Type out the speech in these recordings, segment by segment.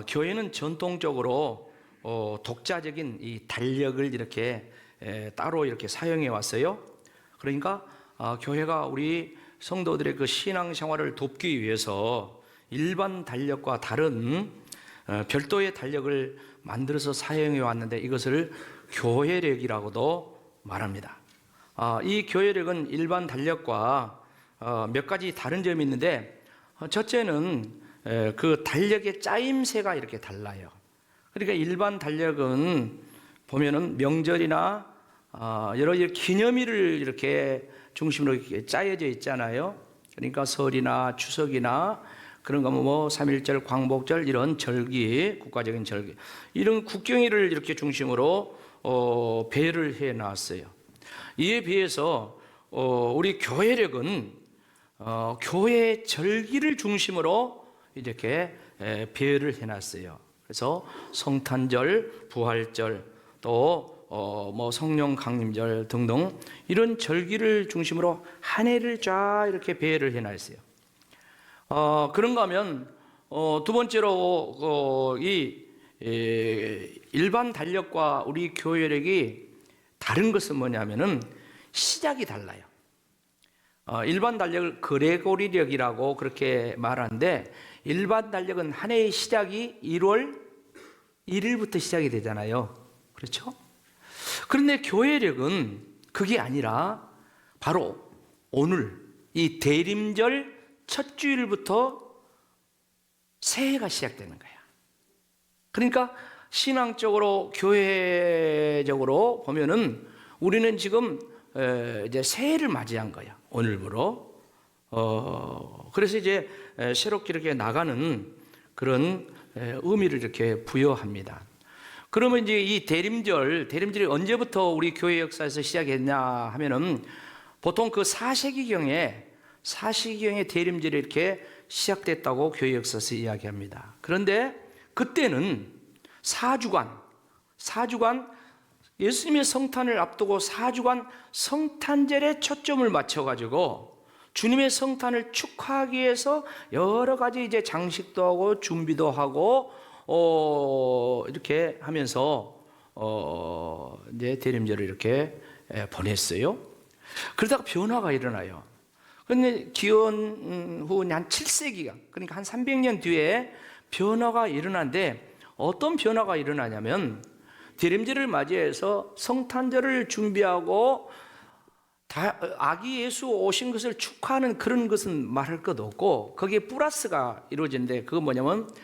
교회는 전통적으로 독자적인 이 달력을 이렇게 따로 이렇게 사용해 왔어요. 그러니까 교회가 우리 성도들의 그 신앙생활을 돕기 위해서 일반 달력과 다른 별도의 달력을 만들어서 사용해 왔는데, 이것을 교회력이라고도 말합니다. 이 교회력은 일반 달력과 몇 가지 다른 점이 있는데, 첫째는 그 달력의 짜임새가 이렇게 달라요. 그러니까 일반 달력은 보면은 명절이나 여러 기념일을 이렇게 중심으로 이렇게 짜여져 있잖아요. 그러니까 설이나 추석이나 그런 거 뭐 3.1절, 광복절 이런 절기, 국가적인 절기, 이런 국경일을 이렇게 중심으로 배를 해 놨어요. 이에 비해서 우리 교회력은 교회의 절기를 중심으로 이렇게 배를 해놨어요. 그래서 성탄절, 부활절, 또 뭐 성령 강림절 등등 이런 절기를 중심으로 한 해를 쫙 이렇게 배를 해놨어요. 그런가 하면 두 번째로 이 일반 달력과 우리 교회력이 다른 것은 뭐냐면은 시작이 달라요. 일반 달력을 그레고리력이라고 그렇게 말하는데, 일반 달력은 한 해의 시작이 1월 1일부터 시작이 되잖아요. 그렇죠? 그런데 교회력은 그게 아니라 바로 오늘 이 대림절 첫 주일부터 새해가 시작되는 거야. 그러니까 신앙적으로, 교회적으로 보면은 우리는 지금 이제 새해를 맞이한 거야, 오늘부로. 그래서 이제 새롭게 이렇게 나가는 그런 의미를 이렇게 부여합니다. 그러면 이제 이 대림절이 언제부터 우리 교회 역사에서 시작했냐 하면은 보통 그 4세기경에 대림절이 이렇게 시작됐다고 교회 역사에서 이야기합니다. 그런데 그때는 4주간 예수님의 성탄을 앞두고 4주간 성탄절에 초점을 맞춰가지고 주님의 성탄을 축하하기 위해서 여러 가지 이제 장식도 하고 준비도 하고 이렇게 하면서 이제 대림절을 이렇게 보냈어요. 그러다가 변화가 일어나요. 그런데 기원 후 한 7세기가, 그러니까 한 300년 뒤에 변화가 일어나는데, 어떤 변화가 일어나냐면 대림절을 맞이해서 성탄절을 준비하고 아기 예수 오신 것을 축하하는 그런 것은 말할 것 없고, 거기에 플러스가 이루어지는데, 그건 뭐냐면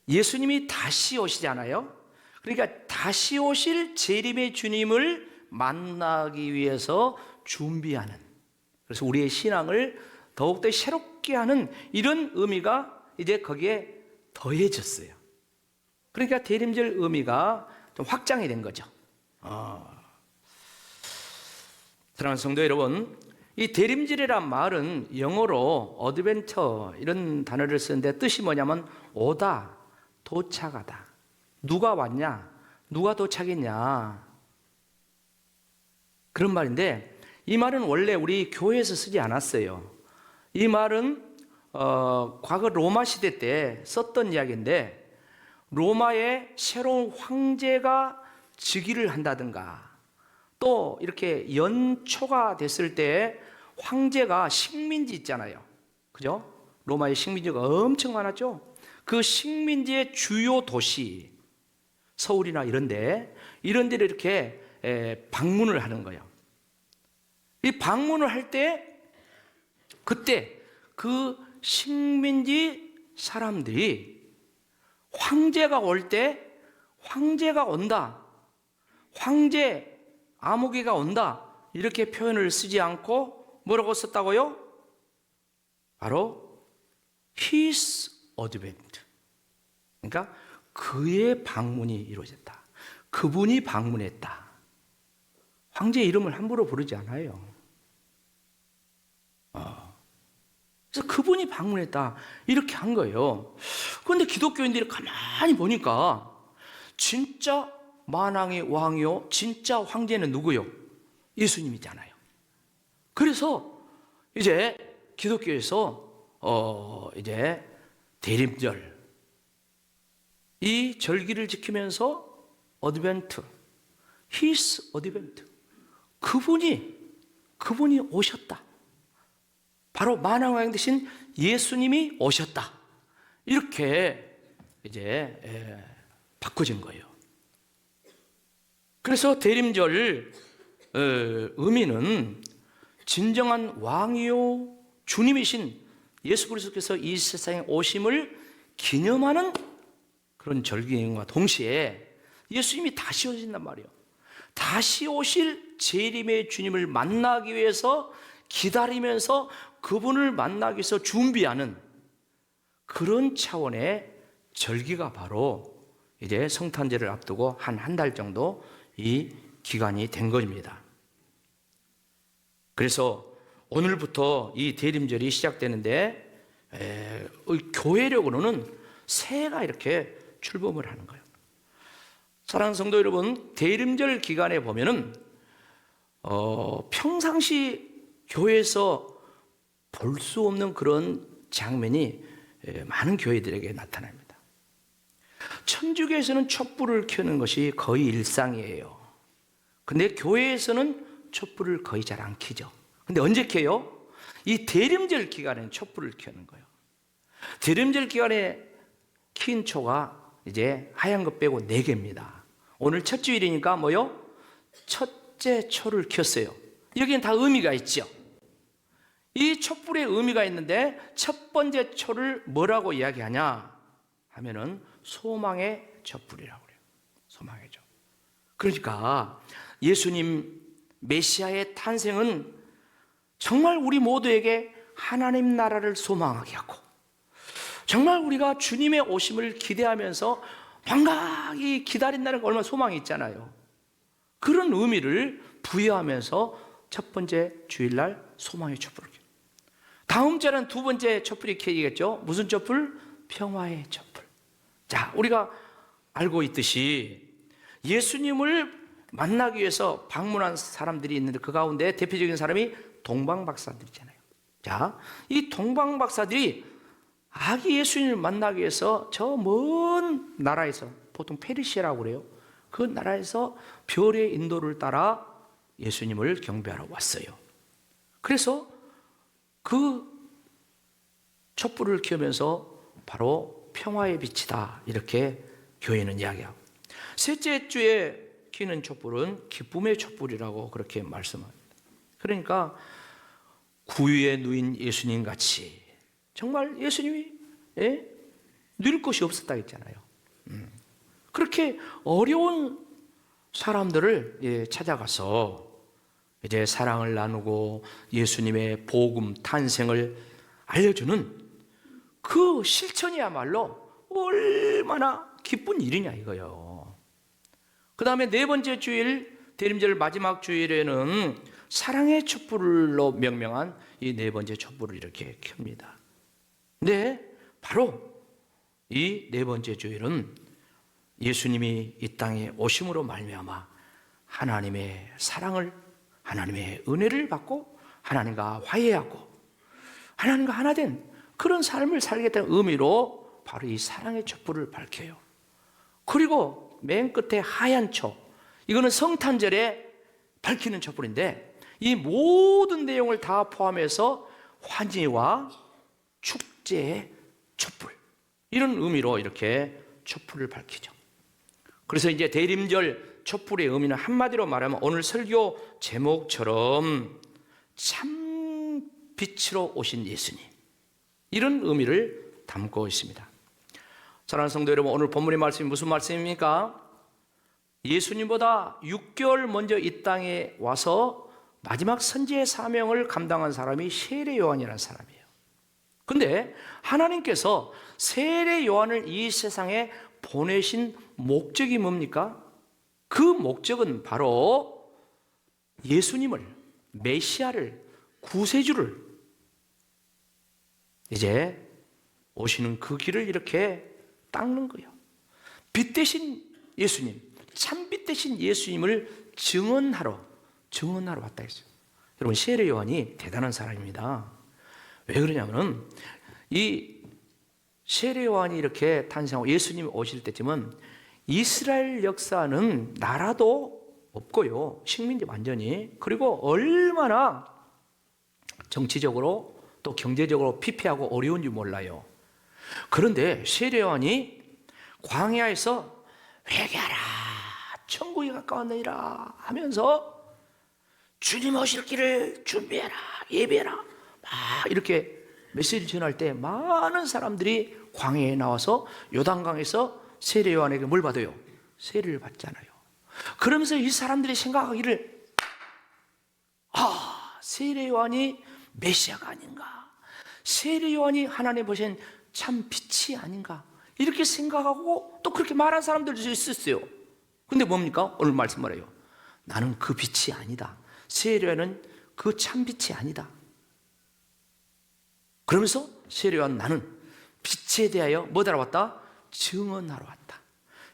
예수님이 다시 오시잖아요. 그러니까 다시 오실 재림의 주님을 만나기 위해서 준비하는, 그래서 우리의 신앙을 더욱더 새롭게 하는 이런 의미가 이제 거기에 더해졌어요. 그러니까 대림절 의미가 좀 확장이 된 거죠. 사랑하는 성도 여러분, 이 대림절이란 말은 영어로 어드벤처 이런 단어를 쓰는데, 뜻이 뭐냐면 오다, 도착하다. 누가 왔냐? 누가 도착했냐? 그런 말인데, 이 말은 원래 우리 교회에서 쓰지 않았어요. 이 말은 과거 로마 시대 때 썼던 이야기인데, 로마의 새로운 황제가 즉위를 한다든가, 또 이렇게 연초가 됐을 때 황제가 식민지 있잖아요. 그죠? 로마의 식민지가 엄청 많았죠. 그 식민지의 주요 도시, 서울이나 이런 데를 이렇게 방문을 하는 거예요. 이 방문을 할 때, 그때 그 식민지 사람들이 황제가 올 때, 황제가 온다, 황제 아무개가 온다, 이렇게 표현을 쓰지 않고 뭐라고 썼다고요? 바로 His advent. 그러니까 그의 방문이 이루어졌다, 그분이 방문했다. 황제 이름을 함부로 부르지 않아요. 그래서 그분이 방문했다, 이렇게 한 거예요. 그런데 기독교인들이 가만히 보니까 진짜 만왕의 왕이요, 진짜 황제는 누구요? 예수님이잖아요. 그래서 이제 기독교에서 이제 대림절, 이 절기를 지키면서 어드벤트, His 어드벤트, 그분이 오셨다. 바로 만왕왕 되신 예수님이 오셨다. 이렇게 이제 바꿔진 거예요. 그래서 대림절 의미는 진정한 왕이요 주님이신 예수 그리스도께서 이 세상에 오심을 기념하는 그런 절기와 동시에 예수님이 다시 오신단 말이에요. 다시 오실 재림의 주님을 만나기 위해서 기다리면서 그분을 만나기 위해서 준비하는 그런 차원의 절기가 바로 이제 성탄절을 앞두고 한 달 정도 이 기간이 된 것입니다. 그래서 오늘부터 이 대림절이 시작되는데 교회력으로는 새해가 이렇게 출범을 하는 거예요. 사랑하는 성도 여러분, 대림절 기간에 보면은 평상시 교회에서 볼 수 없는 그런 장면이 많은 교회들에게 나타납니다. 천주교에서는 촛불을 켜는 것이 거의 일상이에요. 근데 교회에서는 촛불을 거의 잘 안 켜죠. 근데 언제 켜요? 이 대림절 기간에는 촛불을 켜는 거예요. 대림절 기간에 킨 초가 이제 하얀 것 빼고 4개입니다. 오늘 첫 주일이니까 뭐요? 첫째 초를 켰어요. 여기는 다 의미가 있죠. 이 촛불에 의미가 있는데 첫 번째 초를 뭐라고 이야기하냐 하면은 소망의 촛불이라고 그래요. 소망의 촛불. 그러니까 예수님 메시아의 탄생은 정말 우리 모두에게 하나님 나라를 소망하게 하고 정말 우리가 주님의 오심을 기대하면서 반갑게 기다린다는 거 얼마나 소망이 있잖아요. 그런 의미를 부여하면서 첫 번째 주일날 소망의 촛불을 켜요. 다음 주에는 두 번째 촛불이 켜지겠죠. 무슨 촛불? 평화의 촛불. 자, 우리가 알고 있듯이 예수님을 만나기 위해서 방문한 사람들이 있는데 그 가운데 대표적인 사람이 동방박사들이잖아요. 자, 이 동방박사들이 아기 예수님을 만나기 위해서 저 먼 나라에서 보통 페르시아라고 그래요. 그 나라에서 별의 인도를 따라 예수님을 경배하러 왔어요. 그래서 그 촛불을 켜면서 바로 평화의 빛이다 이렇게 교회는 이야기하고, 셋째 주에 켜는 촛불은 기쁨의 촛불이라고 그렇게 말씀합니다. 그러니까 구유에 누인 예수님 같이 정말 예수님이 누릴 곳이 없었다 했잖아요. 그렇게 어려운 사람들을 찾아가서 이제 사랑을 나누고 예수님의 복음 탄생을 알려주는 그 실천이야말로 얼마나 기쁜 일이냐 이거예요. 그 다음에 네 번째 주일, 대림절 마지막 주일에는 사랑의 촛불로 명명한 이 네 번째 촛불을 이렇게 켭니다. 근데 바로 이 네 번째 주일은 예수님이 이 땅에 오심으로 말미암아 하나님의 사랑을, 하나님의 은혜를 받고 하나님과 화해하고 하나님과 하나 된 그런 삶을 살겠다는 의미로 바로 이 사랑의 촛불을 밝혀요. 그리고 맨 끝에 하얀 초, 이거는 성탄절에 밝히는 촛불인데 이 모든 내용을 다 포함해서 환희와 축제의 촛불, 이런 의미로 이렇게 촛불을 밝히죠. 그래서 이제 대림절 촛불의 의미는 한마디로 말하면 오늘 설교 제목처럼 참 빛으로 오신 예수님, 이런 의미를 담고 있습니다. 사랑하는 성도 여러분, 오늘 본문의 말씀이 무슨 말씀입니까? 예수님보다 6개월 먼저 이 땅에 와서 마지막 선지의 사명을 감당한 사람이 세례 요한이라는 사람이에요. 근데 하나님께서 세례 요한을 이 세상에 보내신 목적이 뭡니까? 그 목적은 바로 예수님을, 메시아를, 구세주를 이제 오시는 그 길을 이렇게 닦는 거예요. 빛 대신 예수님, 참빛 대신 예수님을 증언하러 왔다 했어요. 여러분, 세례 요한이 대단한 사람입니다. 왜 그러냐면은 이 세례 요한이 이렇게 탄생하고 예수님이 오실 때쯤은 이스라엘 역사는 나라도 없고요, 식민지 완전히, 그리고 얼마나 정치적으로 또 경제적으로 피폐하고 어려운지 몰라요. 그런데 세례 요한이 광야에서 회개하라, 천국이 가까웠느니라 하면서 주님 오실 길을 준비해라, 예배해라, 막 이렇게 메시지를 전할 때 많은 사람들이 광야에 나와서 요단강에서 세례 요한에게 뭘 받아요? 세례를 받잖아요. 그러면서 이 사람들이 생각하기를, 세례 요한이 메시아가 아닌가, 세례 요한이 하나님 보신 참 빛이 아닌가, 이렇게 생각하고 또 그렇게 말한 사람들도 있었어요. 근데 뭡니까? 오늘 말씀 뭐래요? 나는 그 빛이 아니다, 세례 요한은 그 참 빛이 아니다. 그러면서 세례 요한, 나는 빛에 대하여 뭐하러 왔다? 증언하러 왔다.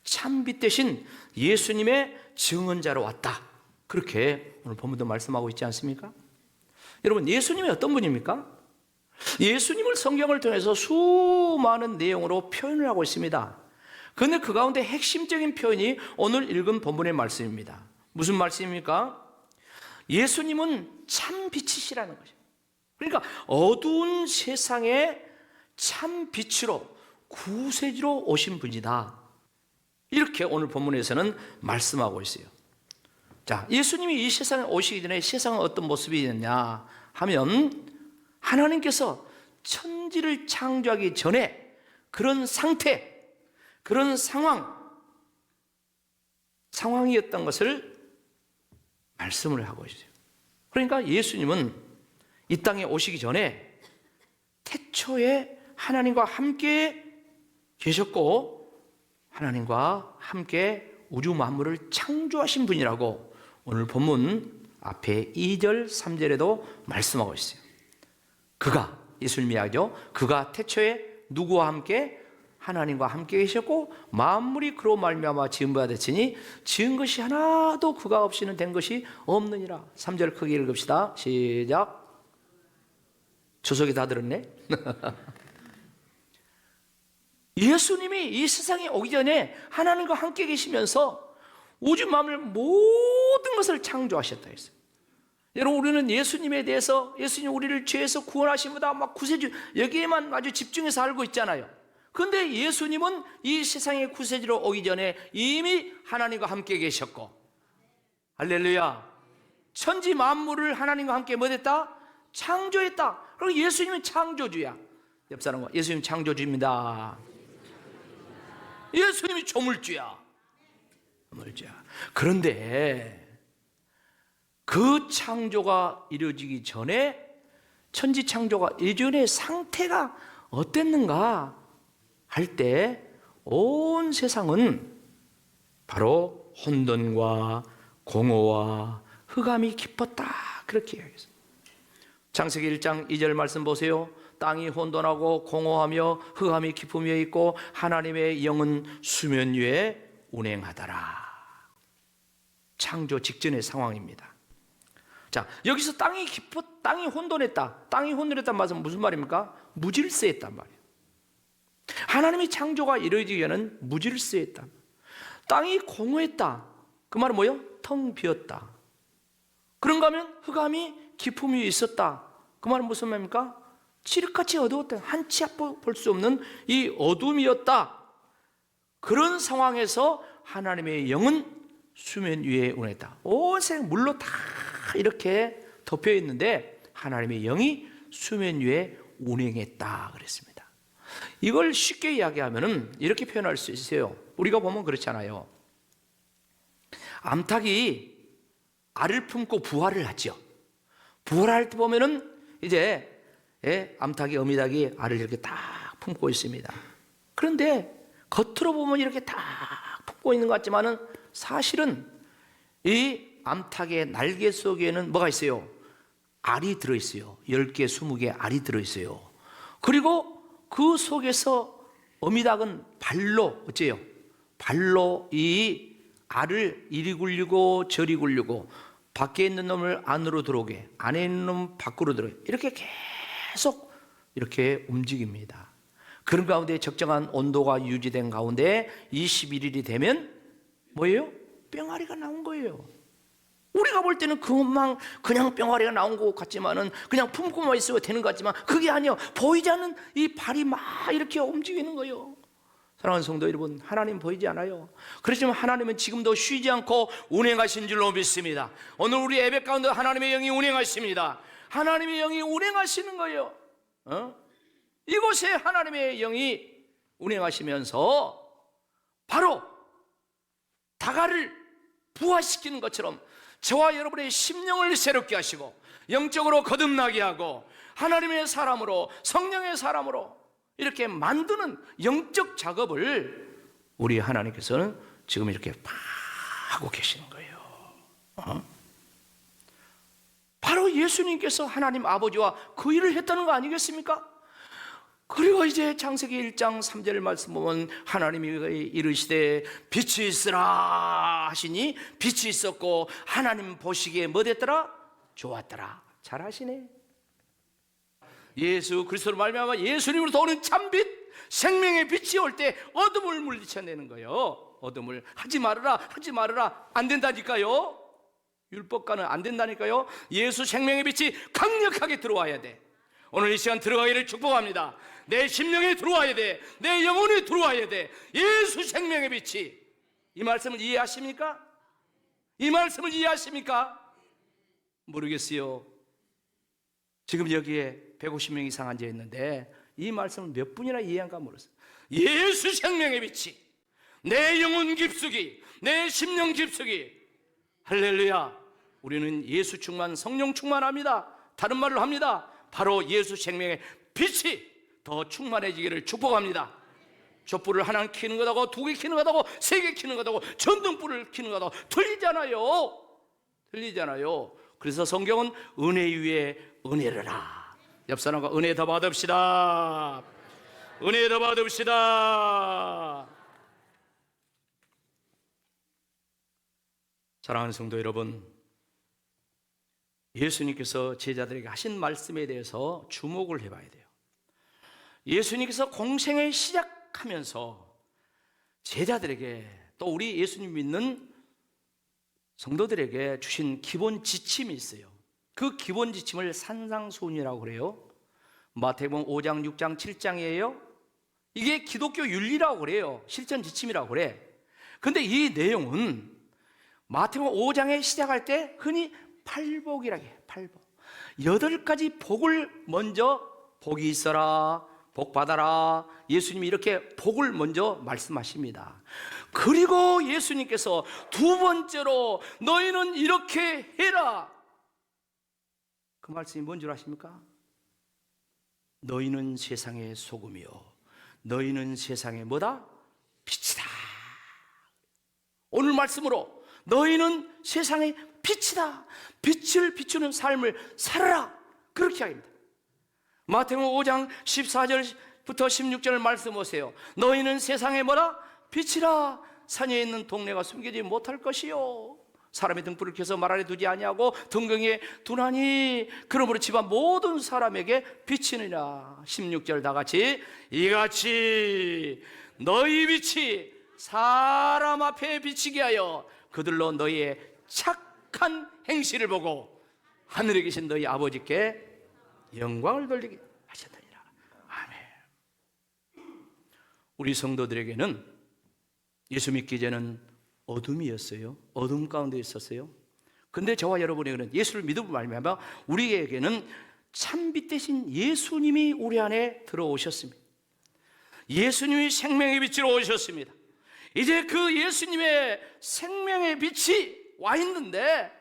참빛 대신 예수님의 증언자로 왔다. 그렇게 오늘 본문도 말씀하고 있지 않습니까? 여러분, 예수님이 어떤 분입니까? 예수님을 성경을 통해서 수많은 내용으로 표현을 하고 있습니다. 그런데 그 가운데 핵심적인 표현이 오늘 읽은 본문의 말씀입니다. 무슨 말씀입니까? 예수님은 참빛이시라는 거죠. 그러니까 어두운 세상에 참 빛으로, 구세주로 오신 분이다, 이렇게 오늘 본문에서는 말씀하고 있어요. 자, 예수님이 이 세상에 오시기 전에 세상은 어떤 모습이었냐 하면, 하나님께서 천지를 창조하기 전에 그런 상태, 그런 상황이었던 것을 말씀을 하고 있어요. 그러니까 예수님은 이 땅에 오시기 전에 태초에 하나님과 함께 계셨고 하나님과 함께 우주 만물을 창조하신 분이라고 오늘 본문 앞에 2절 3절에도 말씀하고 있어요. 그가, 예수님 이야기죠. 그가 태초에 누구와 함께? 하나님과 함께 계셨고 만물이 그로 말미암아 지은 바 됐으니 지은 것이 하나도 그가 없이는 된 것이 없느니라. 3절 크게 읽읍시다. 시작. 주석이 다 들었네. 예수님이 이 세상에 오기 전에 하나님과 함께 계시면서 우주 만물 모든 것을 창조하셨다 했어요. 여러분, 우리는 예수님에 대해서, 예수님 우리를 죄에서 구원하십니다, 막 구세주, 여기에만 아주 집중해서 알고 있잖아요. 그런데 예수님은 이 세상의 구세주로 오기 전에 이미 하나님과 함께 계셨고, 할렐루야, 천지 만물을 하나님과 함께 뭐 됐다? 창조했다. 그리고 예수님은 창조주야. 옆 사람과, 예수님 창조주입니다. 예수님이 조물주야. 조물주야. 그런데 그 창조가 이루어지기 전에, 천지 창조가 이전의 상태가 어땠는가 할 때 온 세상은 바로 혼돈과 공허와 흑암이 깊었다, 그렇게 이야기했어요. 창세기 1장 2절 말씀 보세요. 땅이 혼돈하고 공허하며 흑암이 깊음 위에 있고 하나님의 영은 수면 위에 운행하더라. 창조 직전의 상황입니다. 자, 여기서 땅이 혼돈했다. 땅이 혼돈했단 말은 무슨 말입니까? 무질서했단 말이에요. 하나님의 창조가 이루어지기 전에는 무질서했다. 땅이 공허했다. 그 말은 뭐예요? 텅 비었다. 그런가 하면 흑암이 깊음 위에 있었다. 그 말은 무슨 말입니까? 칠흑같이 어두웠다. 한치 앞 볼 수 없는 이 어둠이었다. 그런 상황에서 하나님의 영은 수면 위에 운행했다. 온 세상 물로 다 이렇게 덮여 있는데 하나님의 영이 수면 위에 운행했다 그랬습니다. 이걸 쉽게 이야기하면 이렇게 표현할 수 있어요. 우리가 보면 그렇잖아요. 암탉이 알을 품고 부화를 하죠. 부화할 때 보면은 이제 암탉이, 어미닭이 알을 이렇게 딱 품고 있습니다. 그런데 겉으로 보면 이렇게 딱 품고 있는 것 같지만은 사실은 이 암탉의 날개 속에는 뭐가 있어요? 알이 들어있어요. 10개, 20개 알이 들어있어요. 그리고 그 속에서 어미닭은 발로, 어째요? 발로 이 알을 이리 굴리고 저리 굴리고 밖에 있는 놈을 안으로 들어오게, 안에 있는 놈 밖으로 들어오게, 이렇게 계속 이렇게 움직입니다. 그런 가운데 적정한 온도가 유지된 가운데 21일이 되면 뭐예요? 뿅아리가 나온 거예요. 우리가 볼 때는 그냥 뿅아리가 나온 것 같지만은 그냥 품고만 있어도 되는 것 같지만 그게 아니에요. 보이지 않는 이 발이 막 이렇게 움직이는 거예요. 사랑하는 성도 여러분, 하나님 보이지 않아요. 그렇지만 하나님은 지금도 쉬지 않고 운행하신 줄로 믿습니다. 오늘 우리 예배 가운데 하나님의 영이 운행하십니다. 하나님의 영이 운행하시는 거예요. 이곳에 하나님의 영이 운행하시면서 바로 다가를 부화시키는 것처럼 저와 여러분의 심령을 새롭게 하시고 영적으로 거듭나게 하고 하나님의 사람으로, 성령의 사람으로 이렇게 만드는 영적 작업을 우리 하나님께서는 지금 이렇게 막 하고 계시는 거예요. 바로 예수님께서 하나님 아버지와 그 일을 했다는 거 아니겠습니까? 그리고 이제 창세기 1장 3절 말씀 보면 하나님이 이르시되 빛이 있으라 하시니 빛이 있었고 하나님 보시기에 뭐 됐더라? 좋았더라. 잘하시네. 예수 그리스도로 말미암아 예수님으로부터 오는 참빛, 생명의 빛이 올 때 어둠을 물리쳐내는 거예요. 어둠을 하지 말아라 안 된다니까요. 율법과는 안 된다니까요. 예수 생명의 빛이 강력하게 들어와야 돼. 오늘 이 시간 들어가기를 축복합니다. 내 심령에 들어와야 돼. 내 영혼에 들어와야 돼. 예수 생명의 빛이. 이 말씀을 이해하십니까? 이 말씀을 이해하십니까? 모르겠어요. 지금 여기에 150명 이상 앉아 있는데 이 말씀을 몇 분이나 이해한가 모르겠어요. 예수 생명의 빛이 내 영혼 깊숙이, 내 심령 깊숙이. 할렐루야. 우리는 예수 충만, 성령 충만합니다. 다른 말로 합니다. 바로 예수 생명의 빛이 더 충만해지기를 축복합니다. 촛불을 하나 켜는 것하고 두 개 켜는 것하고 세 개 켜는 것하고 전등불을 켜는 것하고 틀리잖아요. 그래서 성경은 은혜 위에 은혜를 옆 사람과 은혜 더 받읍시다. 은혜 더 받읍시다. 사랑하는 성도 여러분, 예수님께서 제자들에게 하신 말씀에 대해서 주목을 해봐야 돼요. 예수님께서 공생을 시작하면서 제자들에게 또 우리 예수님 믿는 성도들에게 주신 기본 지침이 있어요. 그 기본 지침을 산상수훈이라고 그래요. 마태복음 5장, 6장, 7장이에요. 이게 기독교 윤리라고 그래요. 실천 지침이라고 그래. 근데 이 내용은 마태복음 5장에 시작할 때 흔히 팔복이라고 해요. 팔복. 8가지 복을 먼저 복이 있어라, 복 받아라. 예수님이 이렇게 복을 먼저 말씀하십니다. 그리고 예수님께서 두 번째로 너희는 이렇게 해라. 그 말씀이 뭔 줄 아십니까? 너희는 세상의 소금이요 너희는 세상의 뭐다? 빛이다. 오늘 말씀으로 너희는 세상의 빛이다. 빛을 비추는 삶을 살아라. 그렇게 합니다. 마태복음 5장 14절부터 16절 말씀 보세요. 너희는 세상의 뭐라? 빛이라. 산에 있는 동네가 숨기지 못할 것이요 사람의 등불을 켜서 말 아래 두지 아니하고 등경에 두나니 그러므로 집안 모든 사람에게 비치느니라. 16절 다 같이 이같이 너희 빛이 사람 앞에 비치게 하여 그들로 너희의 착한 행실을 보고 하늘에 계신 너희 아버지께 영광을 돌리게 하셨느니라. 아멘. 우리 성도들에게는 예수 믿기 전에는 어둠이었어요. 어둠 가운데 있었어요. 근데 저와 여러분에게는 예수를 믿음으로 말미암아 우리에게는 참빛 대신 예수님이 우리 안에 들어오셨습니다. 예수님이 생명의 빛으로 오셨습니다. 이제 그 예수님의 생명의 빛이 와 있는데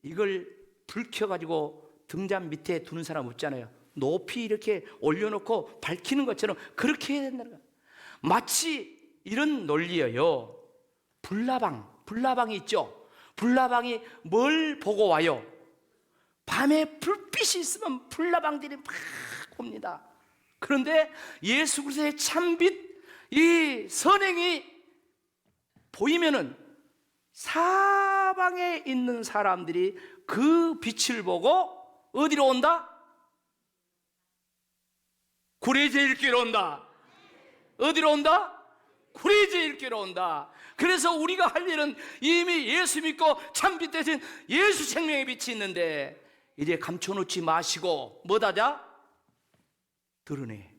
이걸 불 켜가지고 등잔 밑에 두는 사람 없잖아요. 높이 이렇게 올려놓고 밝히는 것처럼 그렇게 해야 된다는 거예요. 마치 이런 논리예요. 불나방이 있죠. 불나방이 뭘 보고 와요? 밤에 불빛이 있으면 불나방들이 막 옵니다. 그런데 예수 그리스도의 참빛 이 선행이 보이면은 사방에 있는 사람들이 그 빛을 보고 어디로 온다? 구리 제일 길로 온다. 어디로 온다? 구리 제일 길로 온다. 그래서 우리가 할 일은 이미 예수 믿고 참빛 대신 예수 생명의 빛이 있는데 이제 감춰놓지 마시고 뭐다자? 드러내.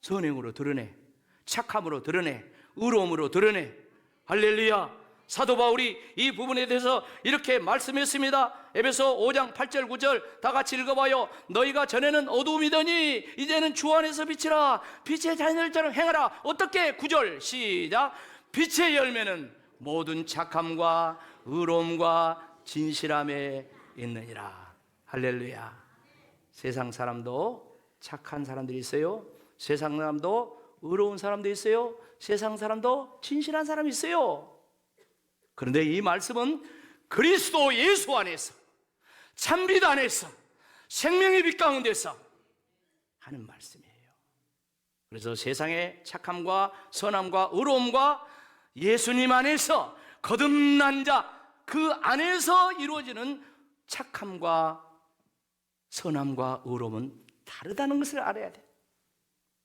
선행으로 드러내. 착함으로 드러내. 의로움으로 드러내. 할렐루야. 사도 바울이 이 부분에 대해서 이렇게 말씀했습니다. 에베소 5장 8절 9절 다 같이 읽어봐요. 너희가 전에는 어두움이더니 이제는 주 안에서 빛이라. 빛의 자녀들처럼 행하라. 어떻게? 9절 시작. 빛의 열매는 모든 착함과 의로움과 진실함에 있느니라. 할렐루야. 세상 사람도 착한 사람들이 있어요. 세상 사람도 의로운 사람도 있어요. 세상 사람도 진실한 사람이 있어요. 그런데 이 말씀은 그리스도 예수 안에서, 참빛 안에서, 생명의 빛 가운데서 하는 말씀이에요. 그래서 세상의 착함과 선함과 의로움과 예수님 안에서 거듭난 자, 그 안에서 이루어지는 착함과 선함과 의로움은 다르다는 것을 알아야 돼.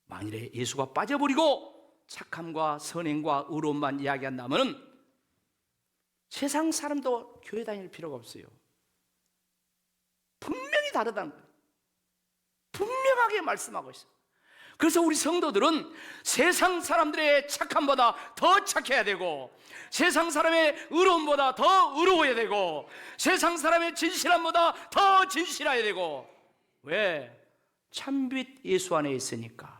만일에 예수가 빠져버리고 착함과 선행과 의로움만 이야기한다면 세상 사람도 교회 다닐 필요가 없어요. 분명히 다르다는 거예요. 분명하게 말씀하고 있어요. 그래서 우리 성도들은 세상 사람들의 착함보다 더 착해야 되고, 세상 사람의 의로움보다 더 의로워야 되고, 세상 사람의 진실함보다 더 진실해야 되고. 왜? 참빛 예수 안에 있으니까.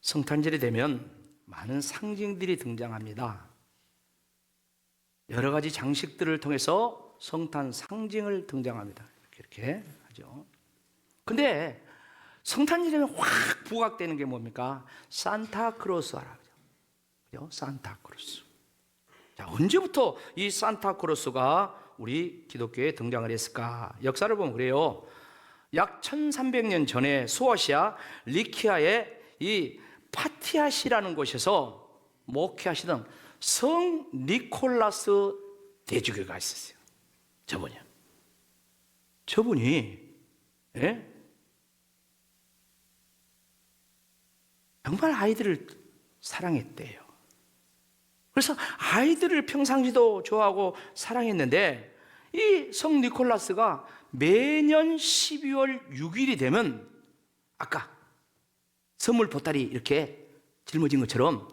성탄절이 되면 많은 상징들이 등장합니다. 여러 가지 장식들을 통해서 성탄 상징을 등장합니다. 이렇게 하죠. 근데 성탄절이 되면 확 부각되는 게 뭡니까? 산타크로스라고 하죠. 산타크로스. 자, 언제부터 이 산타크로스가 우리 기독교에 등장을 했을까? 역사를 보면 그래요. 약 1300년 전에 소아시아 리키아의 이 파티아시라는 곳에서 목회하시던 성 니콜라스 대주교가 있었어요. 저분이 예? 정말 아이들을 사랑했대요. 그래서 아이들을 평상시도 좋아하고 사랑했는데 이 성 니콜라스가 매년 12월 6일이 되면 아까 선물 보따리 이렇게 짊어진 것처럼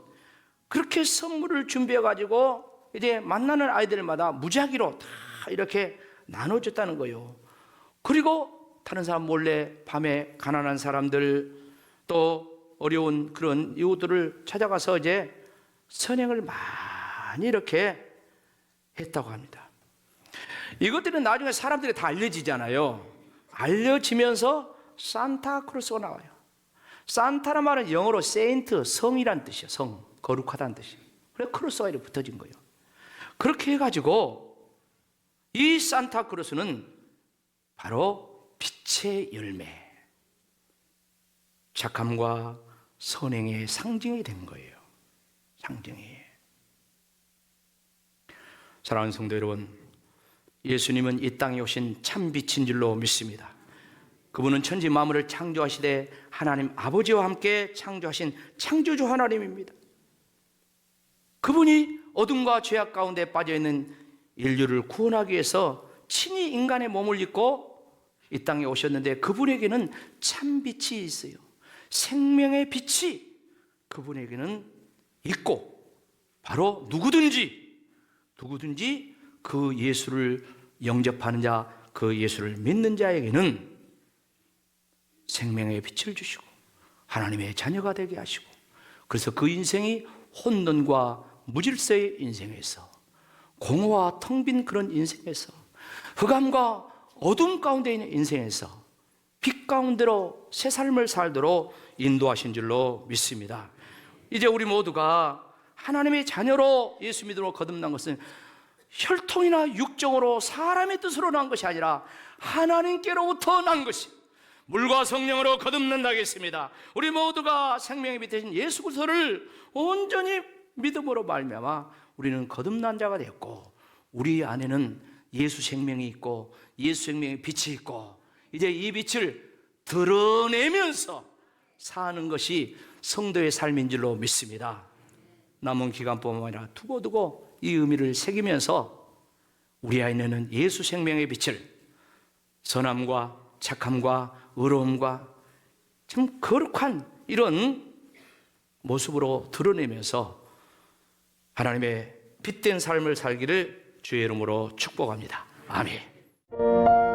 그렇게 선물을 준비해가지고 이제 만나는 아이들마다 무작위로 다 이렇게 나눠줬다는 거예요. 그리고 다른 사람 몰래 밤에 가난한 사람들 또 어려운 그런 이웃들을 찾아가서 이제 선행을 많이 이렇게 했다고 합니다. 이것들은 나중에 사람들이 다 알려지잖아요. 알려지면서 산타크로스가 나와요. 산타란 말은 영어로 세인트, 성이란 뜻이에요. 성, 거룩하다는 뜻이에요. 그래서 크로스가 이렇게 붙어진 거예요. 그렇게 해가지고 이 산타크로스는 바로 빛의 열매, 착함과 선행의 상징이 된 거예요. 상징이. 사랑하는 성도 여러분, 예수님은 이 땅에 오신 참빛인 줄로 믿습니다. 그분은 천지 만물을 창조하시되 하나님 아버지와 함께 창조하신 창조주 하나님입니다. 그분이 어둠과 죄악 가운데 빠져있는 인류를 구원하기 위해서 친히 인간의 몸을 입고 이 땅에 오셨는데 그분에게는 참빛이 있어요. 생명의 빛이 그분에게는 있고 바로 누구든지 그 예수를 영접하는 자, 그 예수를 믿는 자에게는 생명의 빛을 주시고 하나님의 자녀가 되게 하시고, 그래서 그 인생이 혼돈과 무질서의 인생에서, 공허와 텅 빈 그런 인생에서, 흑암과 어둠 가운데 있는 인생에서 빛 가운데로 새 삶을 살도록 인도하신 줄로 믿습니다. 이제 우리 모두가 하나님의 자녀로 예수 믿음으로 거듭난 것은 혈통이나 육정으로 사람의 뜻으로 난 것이 아니라 하나님께로부터 난 것이, 물과 성령으로 거듭난다고 했습니다. 우리 모두가 생명의 빛 되신 예수 그리스도를 온전히 믿음으로 말미암아 우리는 거듭난 자가 되었고, 우리 안에는 예수 생명이 있고 예수 생명의 빛이 있고 이제 이 빛을 드러내면서 사는 것이 성도의 삶인 줄로 믿습니다. 남은 기간뿐만 아니라 두고두고 이 의미를 새기면서 우리 안에는 예수 생명의 빛을 선함과 착함과 의로움과 참 거룩한 이런 모습으로 드러내면서 하나님의 빛된 삶을 살기를 주의 이름으로 축복합니다. 아멘.